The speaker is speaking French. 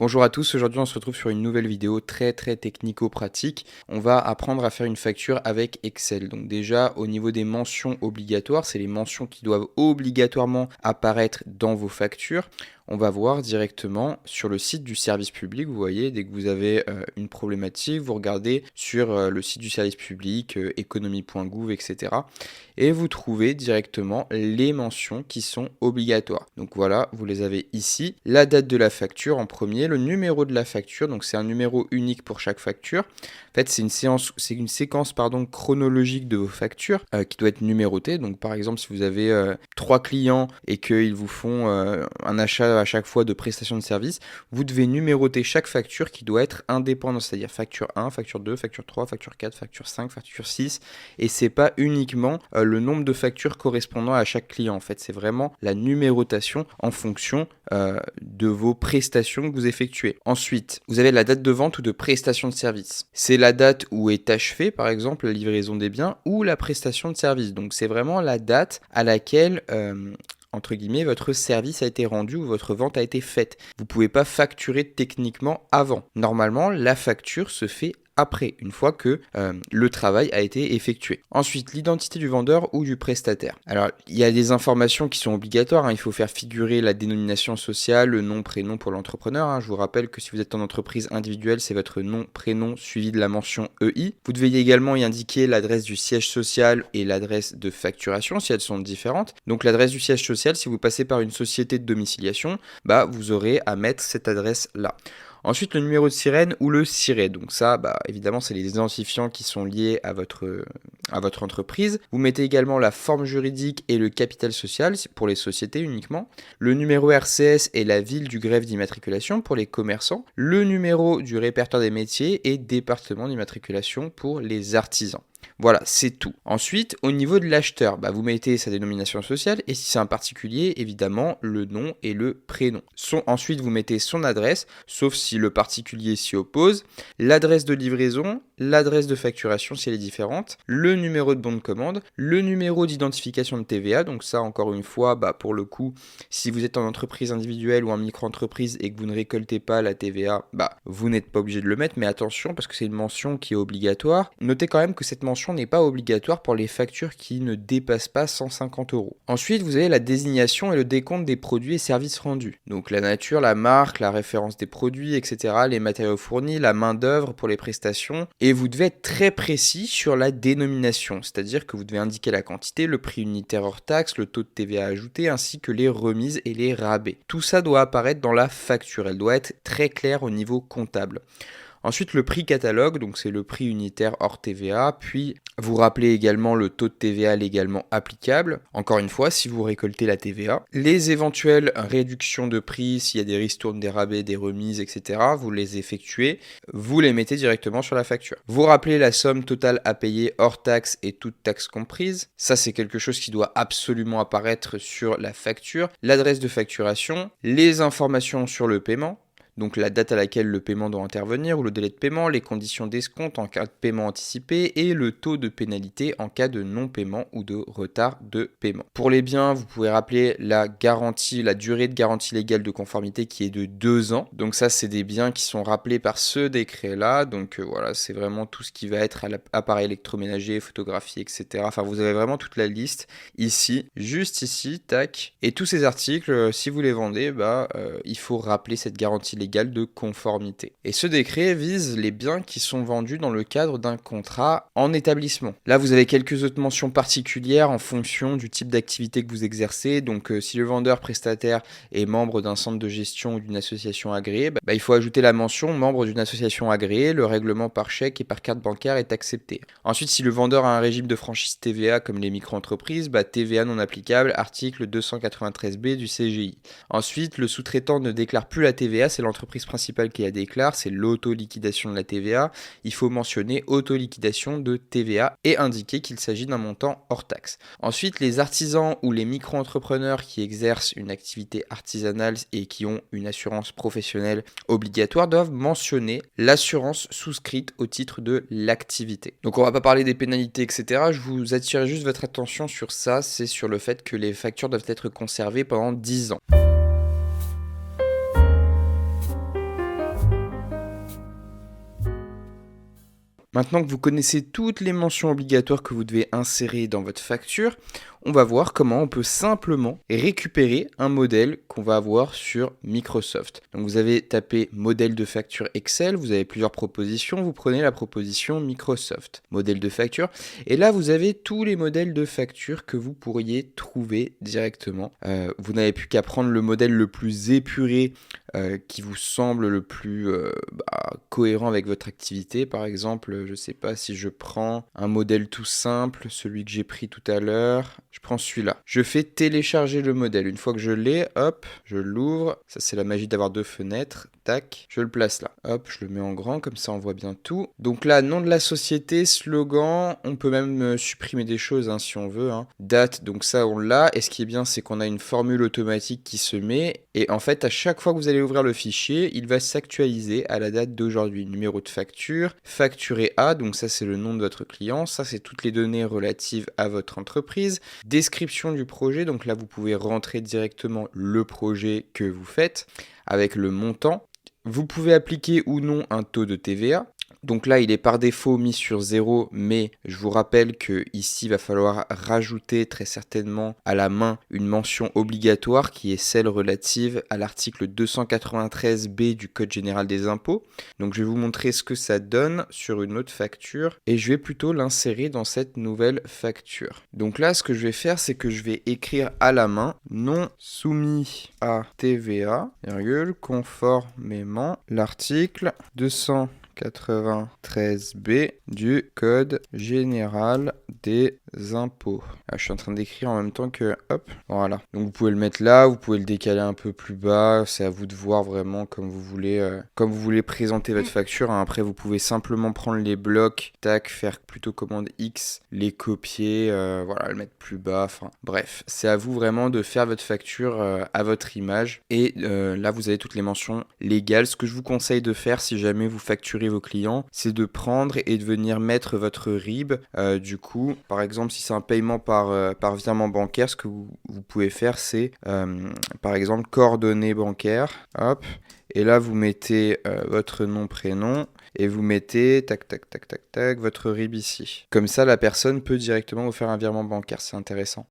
Bonjour à tous, aujourd'hui on se retrouve sur une nouvelle vidéo très technico-pratique. On va apprendre à faire une facture avec Excel. Donc déjà au niveau des mentions obligatoires, c'est les mentions qui doivent obligatoirement apparaître dans vos factures. On va voir directement sur le site du service public, vous voyez, dès que vous avez une problématique, vous regardez sur le site du service public, économie.gouv, etc. Et vous trouvez directement les mentions qui sont obligatoires. Donc voilà, vous les avez ici. La date de la facture en premier, le numéro de la facture, donc c'est un numéro unique pour chaque facture. En fait, c'est une séquence chronologique de vos factures qui doit être numérotée. Donc par exemple, si vous avez 3 clients et qu'ils vous font un achat à chaque fois de prestations de services, vous devez numéroter chaque facture qui doit être indépendante, c'est-à-dire facture 1, facture 2, facture 3, facture 4, facture 5, facture 6. Et c'est pas uniquement le nombre de factures correspondant à chaque client. En fait, c'est vraiment la numérotation en fonction de vos prestations que vous effectuez. Ensuite, vous avez la date de vente ou de prestation de service. C'est la date où est achevée, par exemple, la livraison des biens ou la prestation de service. Donc, c'est vraiment la date à laquelle entre guillemets, votre service a été rendu ou votre vente a été faite. Vous ne pouvez pas facturer techniquement avant. Normalement, la facture se fait après, une fois que le travail a été effectué. Ensuite, l'identité du vendeur ou du prestataire. Alors, il y a des informations qui sont obligatoires. Il faut faire figurer la dénomination sociale, le nom, prénom pour l'entrepreneur. Je vous rappelle que si vous êtes en entreprise individuelle, c'est votre nom, prénom suivi de la mention EI. Vous devez également y indiquer l'adresse du siège social et l'adresse de facturation si elles sont différentes. Donc, l'adresse du siège social, si vous passez par une société de domiciliation, vous aurez à mettre cette adresse-là. Ensuite, le numéro de sirène ou le SIRET. Donc ça, évidemment, c'est les identifiants qui sont liés à votre entreprise. Vous mettez également la forme juridique et le capital social pour les sociétés uniquement. Le numéro RCS et la ville du greffe d'immatriculation pour les commerçants. Le numéro du répertoire des métiers et département d'immatriculation pour les artisans. Voilà, c'est tout. Ensuite, au niveau de l'acheteur, vous mettez sa dénomination sociale et si c'est un particulier, évidemment, le nom et le prénom. Ensuite, vous mettez son adresse, sauf si le particulier s'y oppose, l'adresse de livraison, l'adresse de facturation si elle est différente, le numéro de bon de commande, le numéro d'identification de TVA. Donc ça, encore une fois, pour le coup, si vous êtes en entreprise individuelle ou en micro-entreprise et que vous ne récoltez pas la TVA, vous n'êtes pas obligé de le mettre, mais attention parce que c'est une mention qui est obligatoire. Notez quand même que cette mention n'est pas obligatoire pour les factures qui ne dépassent pas 150 €. Ensuite, vous avez la désignation et le décompte des produits et services rendus. Donc la nature, la marque, la référence des produits, etc., les matériaux fournis, la main-d'œuvre pour les prestations. Et vous devez être très précis sur la dénomination, c'est-à-dire que vous devez indiquer la quantité, le prix unitaire hors taxe, le taux de TVA ajouté, ainsi que les remises et les rabais. Tout ça doit apparaître dans la facture, elle doit être très claire au niveau comptable. Ensuite, le prix catalogue, donc c'est le prix unitaire hors TVA, puis vous rappelez également le taux de TVA légalement applicable, encore une fois, si vous récoltez la TVA. Les éventuelles réductions de prix, s'il y a des ristournes, des rabais, des remises, etc., vous les effectuez, vous les mettez directement sur la facture. Vous rappelez la somme totale à payer hors taxe et toutes taxes comprises. Ça, c'est quelque chose qui doit absolument apparaître sur la facture. L'adresse de facturation, les informations sur le paiement, donc la date à laquelle le paiement doit intervenir ou le délai de paiement, les conditions d'escompte en cas de paiement anticipé et le taux de pénalité en cas de non-paiement ou de retard de paiement. Pour les biens, vous pouvez rappeler la durée de garantie légale de conformité qui est de 2 ans. Donc ça, c'est des biens qui sont rappelés par ce décret-là. Donc voilà, c'est vraiment tout ce qui va être à l'appareil électroménager, photographie, etc. Enfin, vous avez vraiment toute la liste ici, juste ici, tac. Et tous ces articles, si vous les vendez, il faut rappeler cette garantie légale de conformité. Et ce décret vise les biens qui sont vendus dans le cadre d'un contrat en établissement. Là, vous avez quelques autres mentions particulières en fonction du type d'activité que vous exercez. Donc, si le vendeur prestataire est membre d'un centre de gestion ou d'une association agréée, il faut ajouter la mention membre d'une association agréée, le règlement par chèque et par carte bancaire est accepté. Ensuite, si le vendeur a un régime de franchise TVA comme les micro-entreprises, TVA non applicable, article 293B du CGI. Ensuite, le sous-traitant ne déclare plus la TVA, c'est l'entreprise principale qui la déclare, c'est l'auto-liquidation de la TVA. Il faut mentionner auto-liquidation de TVA et indiquer qu'il s'agit d'un montant hors taxe. Ensuite, les artisans ou les micro-entrepreneurs qui exercent une activité artisanale et qui ont une assurance professionnelle obligatoire doivent mentionner l'assurance souscrite au titre de l'activité. Donc on va pas parler des pénalités, etc. Je vous attire juste votre attention sur ça, c'est sur le fait que les factures doivent être conservées pendant 10 ans. Maintenant que vous connaissez toutes les mentions obligatoires que vous devez insérer dans votre facture, on va voir comment on peut simplement récupérer un modèle qu'on va avoir sur Microsoft. Donc vous avez tapé modèle de facture Excel, vous avez plusieurs propositions, vous prenez la proposition Microsoft, modèle de facture, et là vous avez tous les modèles de facture que vous pourriez trouver directement. Vous n'avez plus qu'à prendre le modèle le plus épuré qui vous semble le plus cohérent avec votre activité. Par exemple, je ne sais pas si je prends un modèle tout simple, celui que j'ai pris tout à l'heure, je prends celui-là. Je fais télécharger le modèle. Une fois que je l'ai, hop, je l'ouvre. Ça, c'est la magie d'avoir 2 fenêtres. Tac, je le place là. Hop, je le mets en grand, comme ça on voit bien tout. Donc là, nom de la société, slogan, on peut même supprimer des choses si on veut. Date, donc ça on l'a. Et ce qui est bien, c'est qu'on a une formule automatique qui se met. Et en fait, à chaque fois que vous allez ouvrir le fichier, il va s'actualiser à la date d'aujourd'hui. Numéro de facture, facturé à, donc ça c'est le nom de votre client. Ça c'est toutes les données relatives à votre entreprise. Description du projet, donc là vous pouvez rentrer directement le projet que vous faites avec le montant. Vous pouvez appliquer ou non un taux de TVA. Donc là, il est par défaut mis sur 0, mais je vous rappelle que ici, il va falloir rajouter très certainement à la main une mention obligatoire qui est celle relative à l'article 293B du Code général des impôts. Donc je vais vous montrer ce que ça donne sur une autre facture et je vais plutôt l'insérer dans cette nouvelle facture. Donc là, ce que je vais faire, c'est que je vais écrire à la main non soumis à TVA, conformément l'article 293B du Code général des impôts. Ah, je suis en train d'écrire en même temps que... Hop, voilà. Donc vous pouvez le mettre là, vous pouvez le décaler un peu plus bas. C'est à vous de voir vraiment comme vous voulez présenter votre facture. Après, vous pouvez simplement prendre les blocs, tac, faire plutôt commande X, les copier, voilà, le mettre plus bas. Enfin, bref, c'est à vous vraiment de faire votre facture à votre image. Et là, vous avez toutes les mentions légales. Ce que je vous conseille de faire si jamais vous facturez vos clients, c'est de prendre et de venir mettre votre RIB. Du coup, par exemple, si c'est un paiement par virement bancaire, ce que vous pouvez faire, c'est par exemple coordonnées bancaires. Hop. Et là, vous mettez votre nom, prénom. Et vous mettez, tac, tac, tac, tac, tac, votre RIB ici. Comme ça, la personne peut directement vous faire un virement bancaire. C'est intéressant.